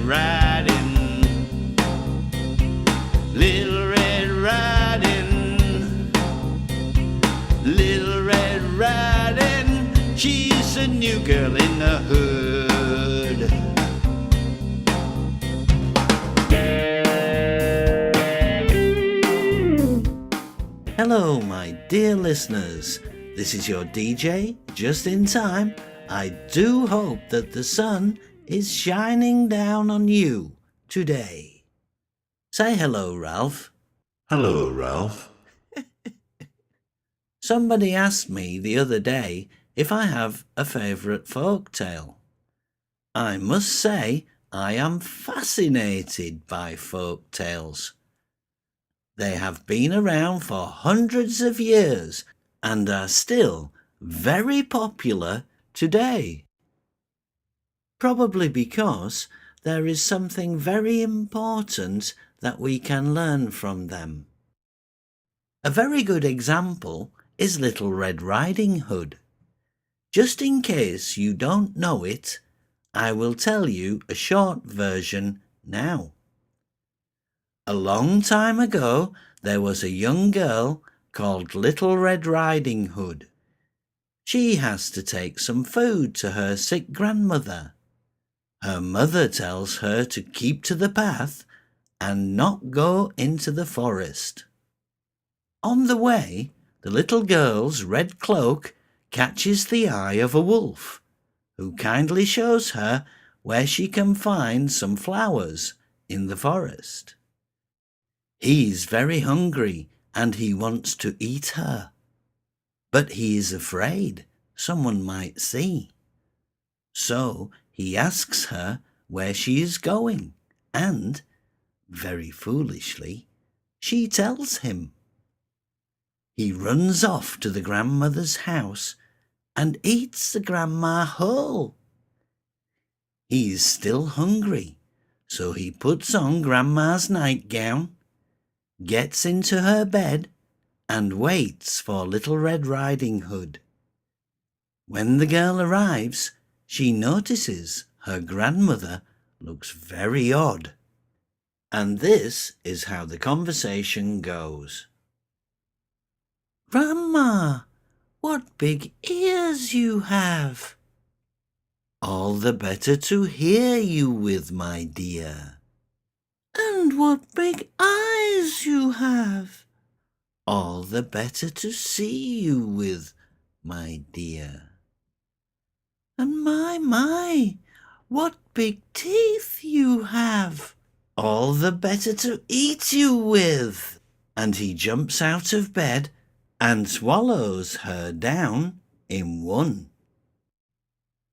Riding, Little Red Riding, Little Red Riding, she's a new girl in the hood. Hello, my dear listeners. This is your DJ, Just in Time. I do hope that the sun is shining down on you today. Say hello, Ralph. Hello, Ralph. Somebody asked me the other day if I have a favourite folk tale. I must say I am fascinated by folk tales. They have been around for hundreds of years and are still very popular today. Probably because there is something very important that we can learn from them. A very good example is Little Red Riding Hood. Just in case you don't know it, I will tell you a short version now. A long time ago, there was a young girl called Little Red Riding Hood. She has to take some food to her sick grandmother. Her mother tells her to keep to the path and not go into the forest. On the way, the little girl's red cloak catches the eye of a wolf, who kindly shows her where she can find some flowers in the forest. He's very hungry and he wants to eat her. But he is afraid someone might see. So he asks her where she is going and, very foolishly, she tells him. He runs off to the grandmother's house and eats the grandma whole. He is still hungry, so he puts on grandma's nightgown, gets into her bed and waits for Little Red Riding Hood. When the girl arrives, she notices her grandmother looks very odd. And this is how the conversation goes. "Grandma, what big ears you have!" "All the better to hear you with, my dear." "And what big eyes you have!" "All the better to see you with, my dear." "And my, what big teeth you have!" "All the better to eat you with." And he jumps out of bed and swallows her down in one.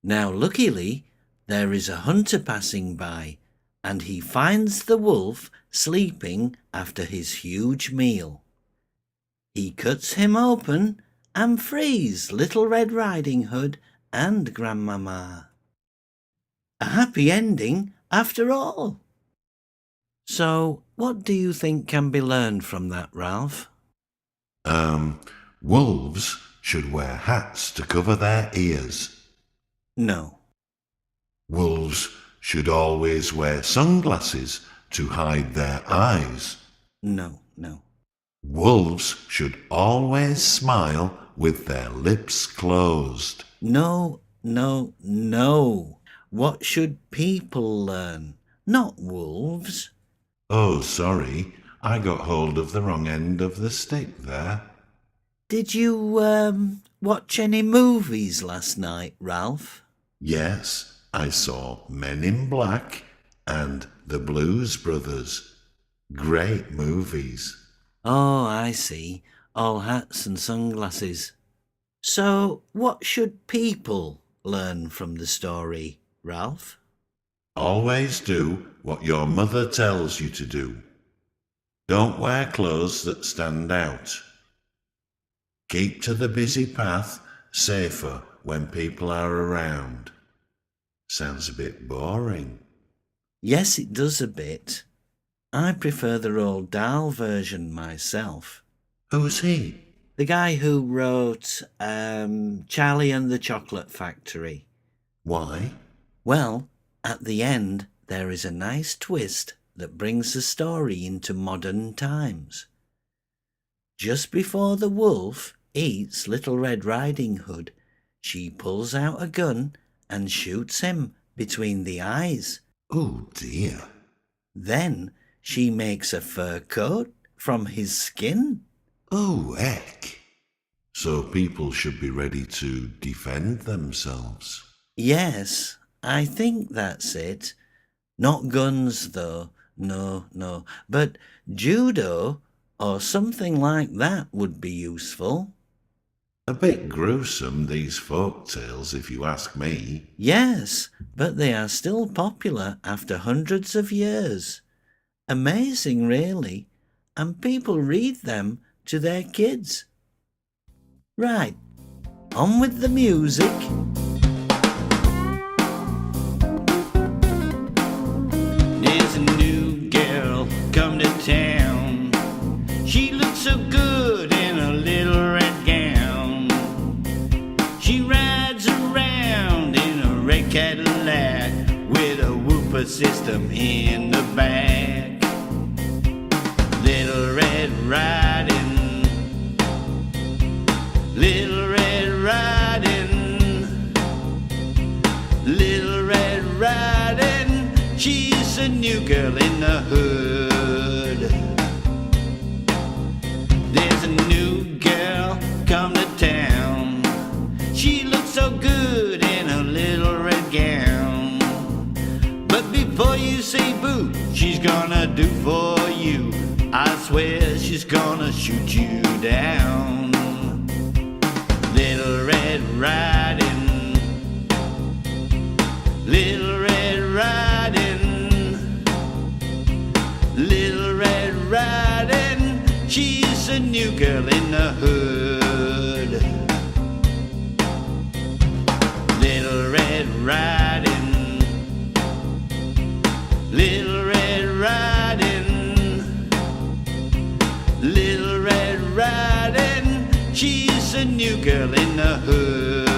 Now luckily there is a hunter passing by, and he finds the wolf sleeping after his huge meal. He cuts him open and frees Little Red Riding Hood and Grandmama. A happy ending after all. So, what do you think can be learned from that, Ralph? Wolves should wear hats to cover their ears. No. Wolves should always wear sunglasses to hide their eyes. No. Wolves should always smile with their lips closed. No. What should people learn, not wolves? Oh, sorry, I got hold of the wrong end of the stick there. Did you, watch any movies last night, Ralph? Yes, I saw Men in Black and The Blues Brothers. Great movies. Oh, I see. All hats and sunglasses. So, what should people learn from the story, Ralph? Always do what your mother tells you to do. Don't wear clothes that stand out. Keep to the busy path, safer when people are around. Sounds a bit boring. Yes, it does a bit. I prefer the Roald Dahl version myself. Who's he? The guy who wrote Charlie and the Chocolate Factory. Why? Well, at the end, there is a nice twist that brings the story into modern times. Just before the wolf eats Little Red Riding Hood, she pulls out a gun and shoots him between the eyes. Oh dear. Then she makes a fur coat from his skin. Oh heck. So people should be ready to defend themselves. Yes, I think that's it. Not guns, though. No. But judo or something like that would be useful. A bit gruesome, these folk tales, if you ask me. Yes, but they are still popular after hundreds of years. Amazing, really. And people read them to their kids. Right, on with the music. There's a new girl come to town. She looks so good in a little red gown. She rides around in a red Cadillac with a whooper system in the back. Little Red Riding, Little Red Riding, Little Red Riding. She's a new girl in the hood. There's a new girl come to town. She looks so good in a little red gown. But before you say boo, she's gonna do for you. I swear she's gonna shoot you down. Little Red Riding, Little Red Riding, Little Red Riding. She's a new girl in the hood. Little Red Riding, Little Red Riding, Little Red Riding. She's a new girl in the hood.